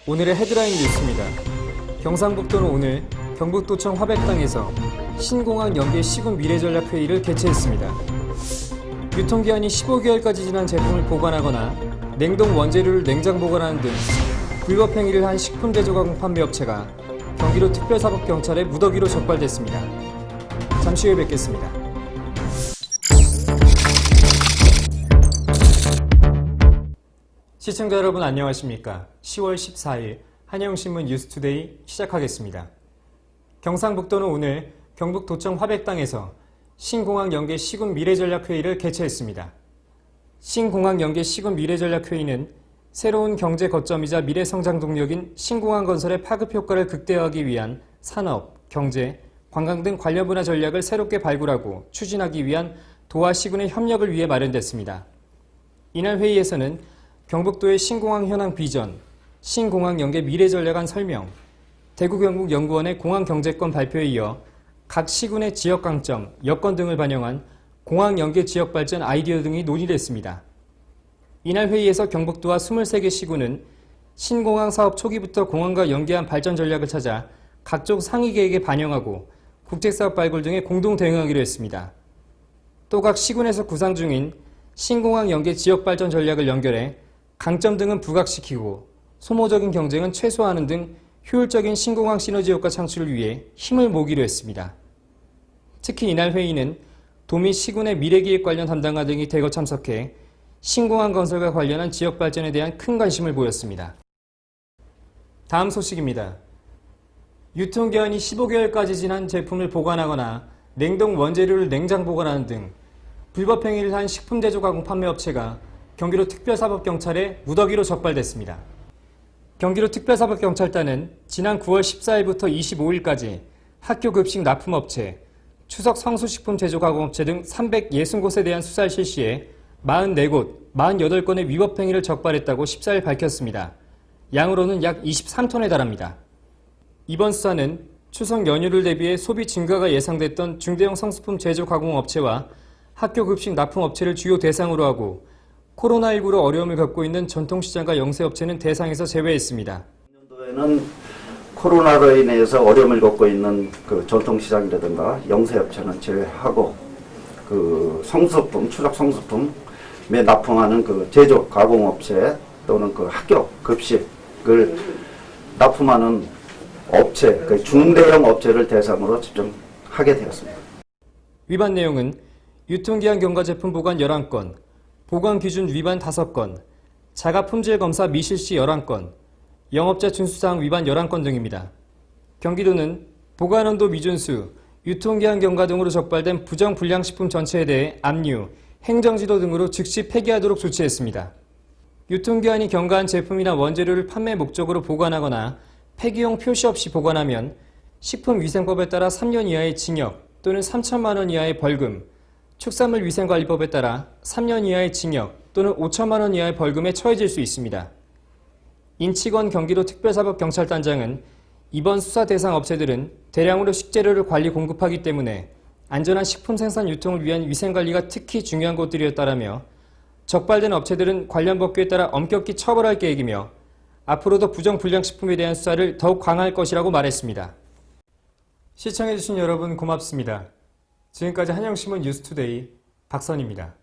오늘의 헤드라인 뉴스입니다. 경상북도는 오늘 경북도청 화백당에서 신공항 연계 시군 미래전략회의를 개최했습니다. 유통기한이 15개월까지 지난 제품을 보관하거나 냉동 원재료를 냉장 보관하는 등 불법 행위를 한 식품 제조가공 판매업체가 경기도 특별사법경찰에 무더기로 적발됐습니다. 잠시 후에 뵙겠습니다. 시청자 여러분 안녕하십니까? 10월 14일 한영신문 뉴스투데이 시작하겠습니다. 경상북도는 오늘 경북도청 화백당에서 신공항 연계 시군 미래전략회의를 개최했습니다. 신공항 연계 시군 미래전략회의는 새로운 경제 거점이자 미래 성장 동력인 신공항 건설의 파급 효과를 극대화하기 위한 산업, 경제, 관광 등 관련 분야 전략을 새롭게 발굴하고 추진하기 위한 도와 시군의 협력을 위해 마련됐습니다. 이날 회의에서는 경북도의 신공항 현황 비전, 신공항 연계 미래전략안 설명, 대구경북연구원의 공항경제권 발표에 이어 각 시군의 지역 강점, 여건 등을 반영한 공항 연계 지역 발전 아이디어 등이 논의됐습니다. 이날 회의에서 경북도와 23개 시군은 신공항 사업 초기부터 공항과 연계한 발전 전략을 찾아 각종 상위 계획에 반영하고 국제사업 발굴 등에 공동 대응하기로 했습니다. 또 각 시군에서 구상 중인 신공항 연계 지역 발전 전략을 연결해 강점 등은 부각시키고 소모적인 경쟁은 최소화하는 등 효율적인 신공항 시너지 효과 창출을 위해 힘을 모으기로 했습니다. 특히 이날 회의는 도민 시군의 미래기획 관련 담당가 등이 대거 참석해 신공항 건설과 관련한 지역 발전에 대한 큰 관심을 보였습니다. 다음 소식입니다. 유통기한이 15개월까지 지난 제품을 보관하거나 냉동 원재료를 냉장 보관하는 등 불법 행위를 한 식품 제조 가공 판매업체가 경기도 특별사법경찰에 무더기로 적발됐습니다. 경기도 특별사법경찰단은 지난 9월 14일부터 25일까지 학교 급식 납품업체, 추석 성수식품 제조가공업체 등 360곳에 대한 수사를 실시해 44곳, 48건의 위법 행위를 적발했다고 14일 밝혔습니다. 양으로는 약 23톤에 달합니다. 이번 수사는 추석 연휴를 대비해 소비 증가가 예상됐던 중대형 성수품 제조가공업체와 학교 급식 납품업체를 주요 대상으로 하고 코로나19로 어려움을 겪고 있는 전통시장과 영세업체는 대상에서 제외했습니다. 내년도에는 코로나로 인해서 어려움을 겪고 있는 그 전통시장이라든가 영세업체는 제외하고 그 성수품, 추석 성수품에 납품하는 그 제조 가공업체 또는 그 학교 급식을 납품하는 업체, 그 중대형 업체를 대상으로 집중하게 되었습니다. 위반 내용은 유통기한 경과 제품 보관 11건, 보관 기준 위반 5건, 자가 품질 검사 미실시 11건, 영업자 준수사항 위반 11건 등입니다. 경기도는 보관온도 미준수, 유통기한 경과 등으로 적발된 부정불량식품 전체에 대해 압류, 행정지도 등으로 즉시 폐기하도록 조치했습니다. 유통기한이 경과한 제품이나 원재료를 판매 목적으로 보관하거나 폐기용 표시 없이 보관하면 식품위생법에 따라 3년 이하의 징역 또는 3천만 원 이하의 벌금, 축산물위생관리법에 따라 3년 이하의 징역 또는 5천만 원 이하의 벌금에 처해질 수 있습니다. 인치건 경기도 특별사법경찰단장은 이번 수사 대상 업체들은 대량으로 식재료를 관리 공급하기 때문에 안전한 식품 생산 유통을 위한 위생관리가 특히 중요한 곳들이었다라며 적발된 업체들은 관련 법규에 따라 엄격히 처벌할 계획이며 앞으로도 부정불량식품에 대한 수사를 더욱 강화할 것이라고 말했습니다. 시청해주신 여러분 고맙습니다. 지금까지 한영신문 뉴스투데이 박선입니다.